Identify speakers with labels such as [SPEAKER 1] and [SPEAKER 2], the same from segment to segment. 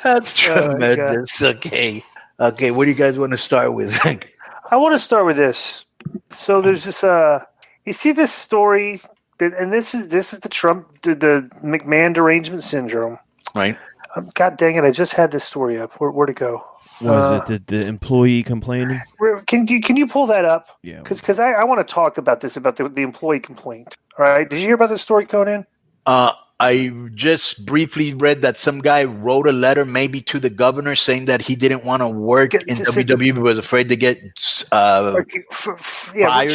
[SPEAKER 1] That's tremendous. Okay. What do you guys want to start with?
[SPEAKER 2] I want to start with this. So there's this. You see this story, and this is the Trump, the McMahon derangement syndrome.
[SPEAKER 1] Right.
[SPEAKER 2] God dang it! I just had this story up. Where'd it go?
[SPEAKER 3] Was it the employee complaining?
[SPEAKER 2] Can you pull that up?
[SPEAKER 3] Yeah.
[SPEAKER 2] Because I want to talk about this, about the employee complaint. All right. Did you hear about this story, Konnan?
[SPEAKER 1] I just briefly read that some guy wrote a letter maybe to the governor saying that he didn't want to work in WWE but was afraid to get fired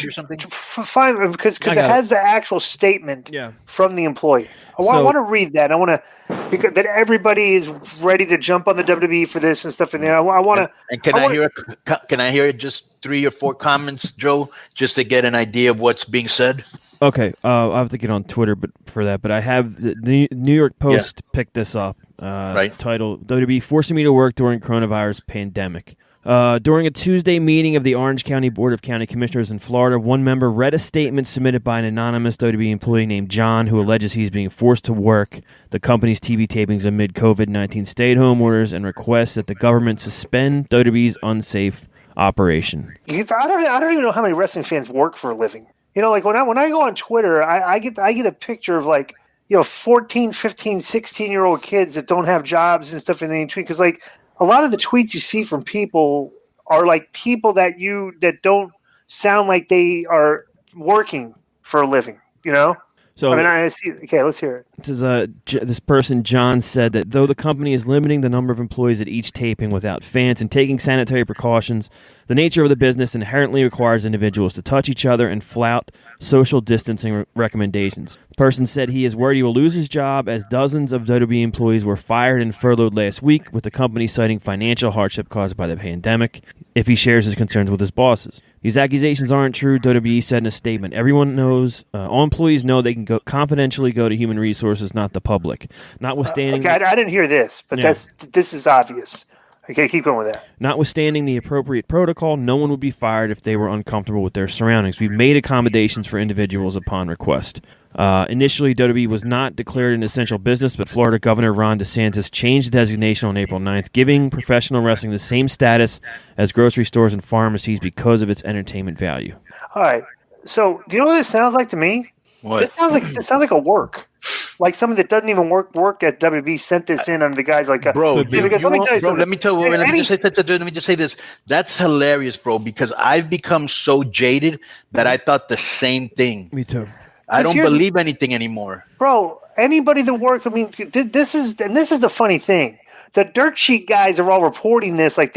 [SPEAKER 1] or something.
[SPEAKER 2] Fine, because it has the actual statement from the employee. I want to read that. I want to because that everybody is ready to jump on the WWE for this and stuff. And I want to.
[SPEAKER 1] And can I hear just 3 or 4 comments, Joe, just to get an idea of what's being said?
[SPEAKER 3] Okay, I'll have to get on Twitter but I have the New York Post picked this up, titled, WWE forcing me to work during coronavirus pandemic. During a Tuesday meeting of the Orange County Board of County Commissioners in Florida, one member read a statement submitted by an anonymous WWE employee named John who alleges he's being forced to work the company's TV tapings amid COVID-19 stay-at-home orders and requests that the government suspend WWE's unsafe operation.
[SPEAKER 2] Because I don't even know how many wrestling fans work for a living. You know, like when I go on Twitter, I get a picture of 14, 15, 16-year-old kids that don't have jobs and stuff in the tweet because a lot of the tweets you see from people are like people that don't sound like they are working for a living, you know?
[SPEAKER 3] So,
[SPEAKER 2] I see. Okay, let's hear it.
[SPEAKER 3] This person, John, said that though the company is limiting the number of employees at each taping without fans and taking sanitary precautions, the nature of the business inherently requires individuals to touch each other and flout social distancing recommendations. The person said he is worried he will lose his job as dozens of WWE employees were fired and furloughed last week, with the company citing financial hardship caused by the pandemic if he shares his concerns with his bosses. These accusations aren't true, WWE said in a statement. Everyone knows, all employees know they can confidentially go to human resources, not the public. Notwithstanding...
[SPEAKER 2] I didn't hear this, but this is obvious. Okay, keep going with that.
[SPEAKER 3] Notwithstanding the appropriate protocol, no one would be fired if they were uncomfortable with their surroundings. We've made accommodations for individuals upon request. Initially, WWE was not declared an essential business, but Florida Governor Ron DeSantis changed the designation on April 9th, giving professional wrestling the same status as grocery stores and pharmacies because of its entertainment value.
[SPEAKER 2] All right. So, do you know what this sounds like to me?
[SPEAKER 1] What?
[SPEAKER 2] It sounds like a work. Like someone that doesn't even work at WB sent this in on the guys like
[SPEAKER 1] bro. Because let me tell you something. Let me just say this. That's hilarious, bro. Because I've become so jaded that I thought the same thing.
[SPEAKER 3] Me too.
[SPEAKER 1] I don't believe anything anymore,
[SPEAKER 2] bro. Anybody that works. I mean, this is the funny thing. The dirt sheet guys are all reporting this like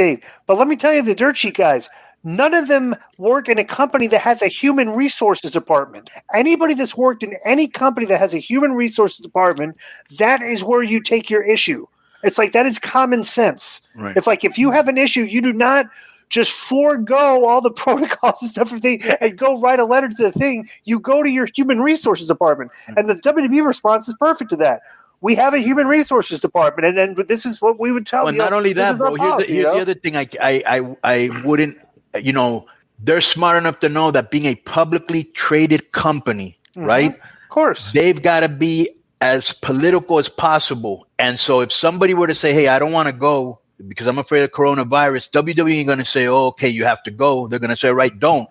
[SPEAKER 2] but let me tell you, the dirt sheet guys. None of them work in a company that has a human resources department. Anybody that's worked in any company that has a human resources department, that is where you take your issue. It's like that is common sense.
[SPEAKER 1] Right.
[SPEAKER 2] If you have an issue, you do not just forego all the protocols and stuff and go write a letter to the thing. You go to your human resources department. And the WWE response is perfect to that. We have a human resources department, and this is what we would tell you.
[SPEAKER 1] Well, not only that, bro. Here's the other thing I wouldn't. You know, they're smart enough to know that being a publicly traded company, right?
[SPEAKER 2] Of course.
[SPEAKER 1] They've got to be as political as possible. And so if somebody were to say, hey, I don't want to go because I'm afraid of coronavirus, WWE ain't going to say, oh, okay, you have to go. They're going to say, right, don't.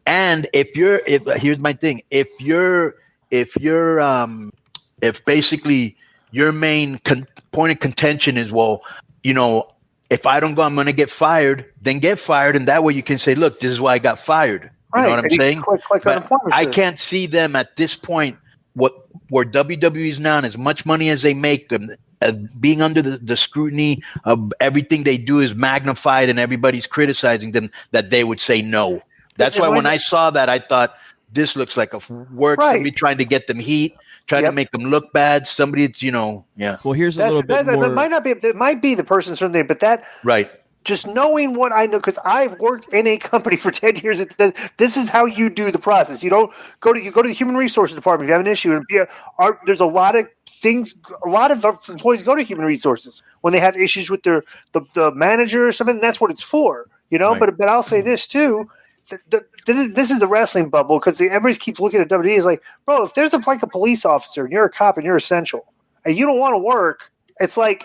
[SPEAKER 1] And here's my thing. If basically your main point of contention is, well, you know, if I don't go, I'm going to get fired, then get fired. And that way you can say, look, this is why I got fired. You know what I'm saying? But I can't see them at this point, where WWE is now, and as much money as they make, being under the scrutiny of everything they do is magnified and everybody's criticizing them, that they would say no. That's why when I saw that, I thought, this looks like a work, somebody trying to get them heat. Trying to make them look bad. Somebody that's,
[SPEAKER 3] Well, here's a little bit more.
[SPEAKER 2] It might be the person certainly, but that just knowing what I know, because I've worked in a company for 10 years. This is how you do the process. You don't go to the human resources department if you have an issue. And there's a lot of things. A lot of employees go to human resources when they have issues with the manager or something. And that's what it's for, But I'll say this too. This is the wrestling bubble, because everybody keeps looking at WWE as like, bro, if there's a police officer and you're a cop and you're essential and you don't want to work, it's like,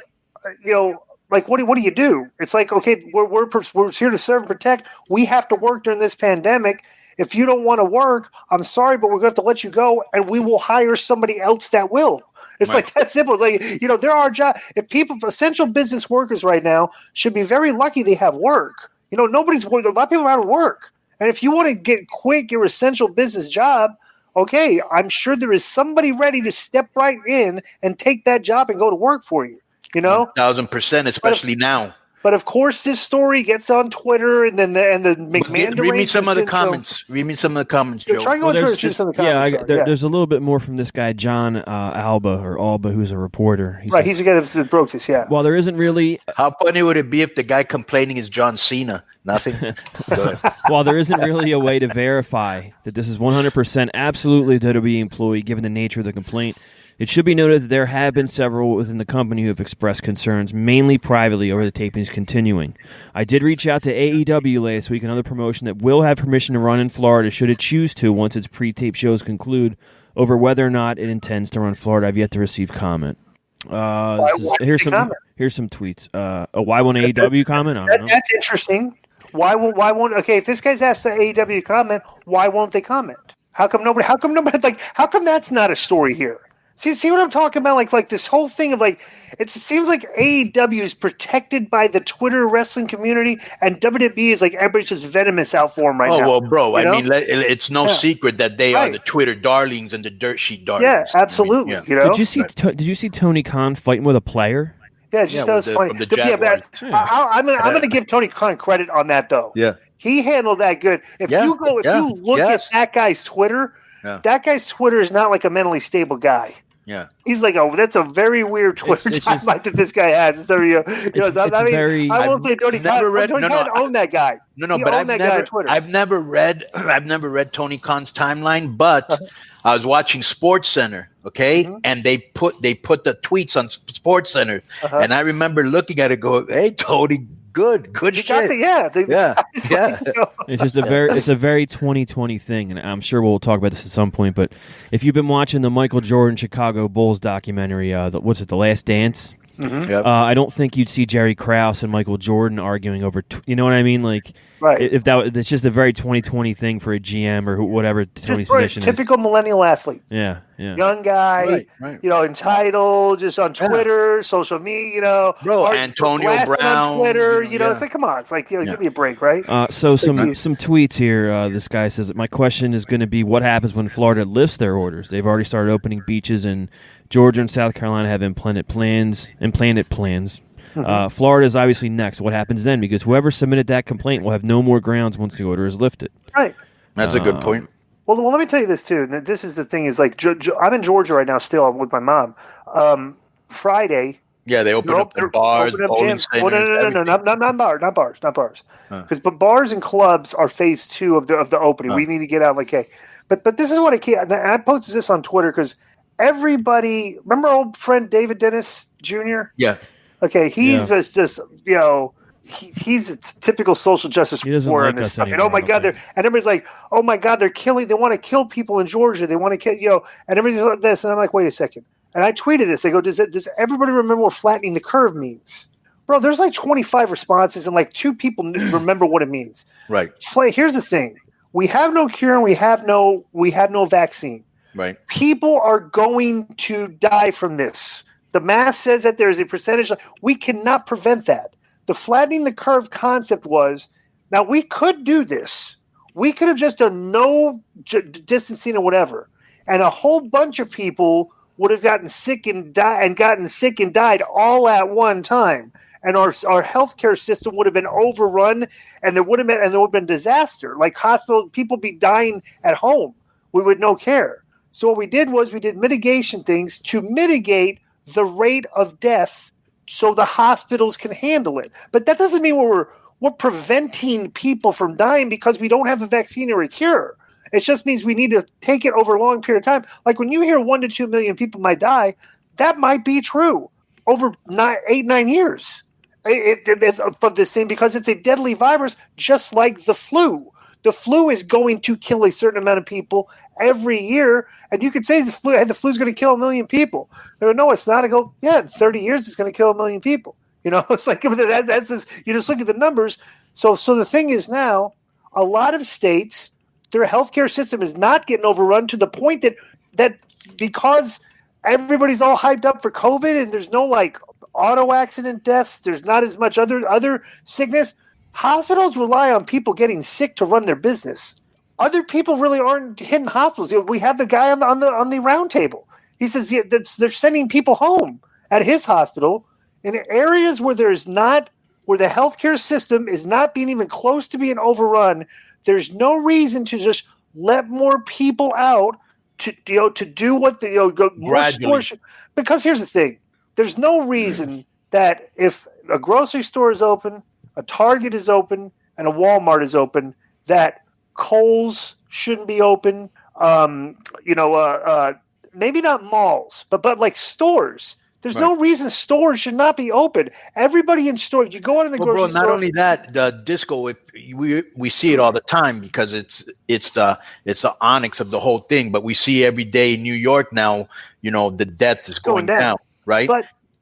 [SPEAKER 2] like, what do you do? It's like, okay, we're here to serve and protect. We have to work during this pandemic. If you don't want to work, I'm sorry, but we're going to have to let you go, and we will hire somebody else that will. It's like that simple. It's like, there are jobs. If essential business workers right now should be very lucky they have work. Nobody's a lot of people are out of work. And if you want to get your essential business job, okay, I'm sure there is somebody ready to step right in and take that job and go to work for you.
[SPEAKER 1] 1,000%, especially now.
[SPEAKER 2] But of course, this story gets on Twitter, and then the McMahon.
[SPEAKER 1] Read me some of the comments. Read me some of the comments, Joe.
[SPEAKER 2] Try going Twitter and see some of the comments.
[SPEAKER 3] There's a little bit more from this guy, John Alba, who's a reporter.
[SPEAKER 2] He's the guy that broke this. Yeah.
[SPEAKER 3] Well, there isn't really.
[SPEAKER 1] How funny would it be if the guy complaining is John Cena? Nothing.
[SPEAKER 3] While there isn't really a way to verify that this is 100% absolutely a WWE employee, given the nature of the complaint, it should be noted that there have been several within the company who have expressed concerns, mainly privately, over the tapings continuing. I did reach out to AEW last week, another promotion that will have permission to run in Florida should it choose to once its pre-tape shows conclude, over whether or not it intends to run Florida. I've yet to receive comment. Here's some tweets. Why won't AEW comment? I don't know.
[SPEAKER 2] That's interesting. Why won't? Okay, if this guy's asked the AEW comment, why won't they comment? How come nobody? How come that's not a story here? See what I'm talking about? Like this whole thing of it seems like AEW is protected by the Twitter wrestling community, and WWE is like everybody's just venomous out for them right now.
[SPEAKER 1] Oh well, bro. I mean, it's no secret that they are the Twitter darlings and the dirt sheet darlings.
[SPEAKER 2] Yeah, absolutely. I mean,
[SPEAKER 3] Did you see Tony Khan fighting with a player?
[SPEAKER 2] Yeah, that was funny. I'm gonna give Tony Khan credit on that though.
[SPEAKER 1] Yeah,
[SPEAKER 2] he handled that good. If you look at that guy's Twitter, that guy's Twitter is not like a mentally stable guy.
[SPEAKER 1] Yeah,
[SPEAKER 2] he's like, that's a very weird Twitter timeline that this guy has. So, I won't say Tony Khan. Tony Khan owned that guy.
[SPEAKER 1] But I've never read Tony Khan's timeline, but I was watching Sports Center, and they put the tweets on Sports Center, and I remember looking at it, going, "Hey, Tony, good shit."
[SPEAKER 3] It's just a very 2020 thing, and I'm sure we'll talk about this at some point. But if you've been watching the Michael Jordan Chicago Bulls documentary, The Last Dance?
[SPEAKER 1] Mm-hmm.
[SPEAKER 3] I don't think you'd see Jerry Krause and Michael Jordan arguing over. You know what I mean? Like, if it's just a very 2020 thing for a GM or whatever Tony's position is.
[SPEAKER 2] Typical millennial athlete.
[SPEAKER 3] Yeah.
[SPEAKER 2] Young guy, entitled, just on Twitter, social media,
[SPEAKER 1] bro. Antonio Brown
[SPEAKER 2] on Twitter. It's like, come on, it's like, give me a break, right?
[SPEAKER 3] So some tweets here. This guy says that my question is going to be, what happens when Florida lifts their orders? They've already started opening beaches and Georgia and South Carolina have implanted plans. Mm-hmm. Florida is obviously next. What happens then? Because whoever submitted that complaint will have no more grounds once the order is lifted.
[SPEAKER 2] Right.
[SPEAKER 1] That's a good point.
[SPEAKER 2] Well, let me tell you this too. This is the thing: is like I'm in Georgia right now, still with my mom. Friday.
[SPEAKER 1] Yeah, they open up the bars, bowling centers.
[SPEAKER 2] No, not bars. Because bars and clubs are phase 2 of the opening. We need to get out but this is what I can't. And I posted this on Twitter because everybody, remember our old friend David Dennis Jr.?
[SPEAKER 1] Yeah.
[SPEAKER 2] Okay, he's just he's a typical social justice warrior in this stuff. And oh my God, and everybody's like, oh my God, they want to kill people in Georgia. They want to kill, and everybody's like this. And I'm like, wait a second. And I tweeted this. They go, does everybody remember what flattening the curve means? Bro, there's like 25 responses and like 2 people remember what it means.
[SPEAKER 1] Right.
[SPEAKER 2] Here's the thing. We have no cure and we have no vaccine.
[SPEAKER 1] Right.
[SPEAKER 2] People are going to die from this. The math says that there is a percentage. We cannot prevent that. The flattening the curve concept was, now we could do this. We could have just done no distancing or whatever. And a whole bunch of people would have gotten sick and died all at one time. And our healthcare system would have been overrun, and there would have been disaster. Like hospital people be dying at home. We would no care. So what we did was we did mitigation things to mitigate the rate of death so the hospitals can handle it. But that doesn't mean we're preventing people from dying because we don't have a vaccine or a cure. It just means we need to take it over a long period of time. Like when you hear 1 to 2 million people might die, that might be true over 8-9 years of this thing, because it's a deadly virus, just like the flu. The flu is going to kill a certain amount of people every year, and you could say the flu is going to kill 1 million people. They go, no, it's not. I go, yeah, in 30 years it's going to kill 1 million people. It's like that's just, you just look at the numbers. So the thing is now, a lot of states, their healthcare system is not getting overrun to the point that because everybody's all hyped up for COVID and there's no like auto accident deaths, there's not as much other sickness. Hospitals rely on people getting sick to run their business. Other people really aren't hitting hospitals. We have the guy on the round table. He says they're sending people home at his hospital in areas where where the healthcare system is not being even close to being overrun. There's no reason to just let more people out to do what go more stores. Because here's the thing: there's no reason that if a grocery store is open, a Target is open, and a Walmart is open, that Kohl's shouldn't be open. Maybe not malls, but like stores. There's no reason stores should not be open. Everybody in stores, you go out in the grocery store.
[SPEAKER 1] Not only that, the disco, we see it all the time because it's the onyx of the whole thing. But we see every day in New York now, the death is going down, right?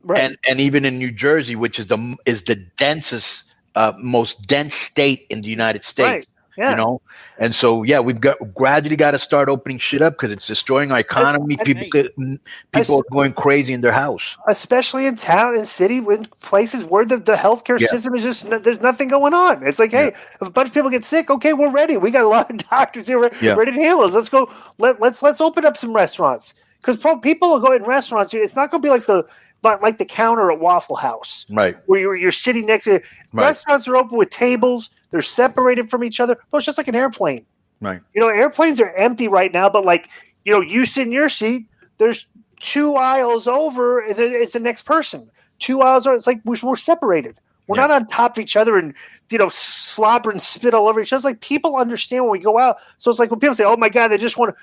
[SPEAKER 1] And even in New Jersey, which is the densest. Most dense state in the United States, and so we've gradually got to start opening shit up because it's destroying our economy. People are going crazy in their house,
[SPEAKER 2] especially in town and city, in places where the healthcare system is just there's nothing going on. It's like, hey, if a bunch of people get sick, okay, we're ready. We got a lot of doctors here ready to handle us. Let's go. Let's open up some restaurants because people will go in restaurants. It's not going to be like the counter at Waffle House,
[SPEAKER 1] right?
[SPEAKER 2] Where you're sitting next to restaurants are open with tables. They're separated from each other. Well, it's just like an airplane,
[SPEAKER 1] right?
[SPEAKER 2] Airplanes are empty right now, but you sit in your seat. There's 2 aisles over. It's the next person. 2 aisles over. It's like we're separated. We're not on top of each other and slobber and spit all over each other. It's like people understand when we go out. So it's like when people say, "Oh my God, they just want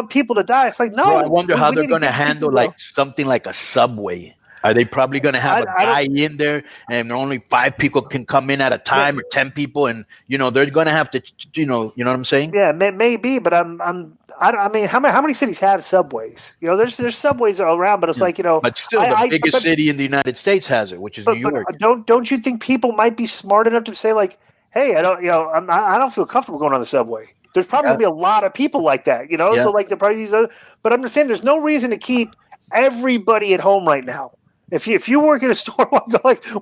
[SPEAKER 2] people to die." It's like no.
[SPEAKER 1] Bro, I wonder how they're going to handle something like a subway. Are they probably going to have a guy in there and only 5 people can come in at a time or 10 people? And, they're going to have to, you know what I'm saying?
[SPEAKER 2] Yeah, maybe. But I mean, how many cities have subways? There's subways around, but it's like,
[SPEAKER 1] But still, the biggest city in the United States has it, which is New York.
[SPEAKER 2] Don't you think people might be smart enough to say like, hey, I don't feel comfortable going on the subway. There's probably going to be a lot of people like that, So like they're probably but I'm just saying there's no reason to keep everybody at home right now. If you work in a store,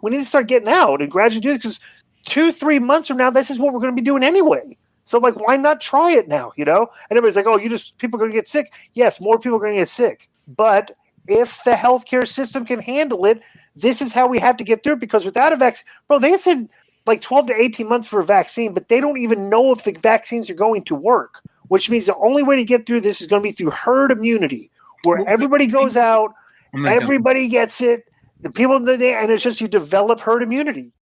[SPEAKER 2] we need to start getting out and gradually do it because 2-3 months from now, this is what we're going to be doing anyway. So why not try it now? And everybody's like, oh, people are going to get sick. Yes, more people are going to get sick. But if the healthcare system can handle it, this is how we have to get through it because without a vaccine, bro, they said 12 to 18 months for a vaccine, but they don't even know if the vaccines are going to work, which means the only way to get through this is going to be through herd immunity, where everybody goes out, everybody gets it, the people and it's just you develop herd immunity.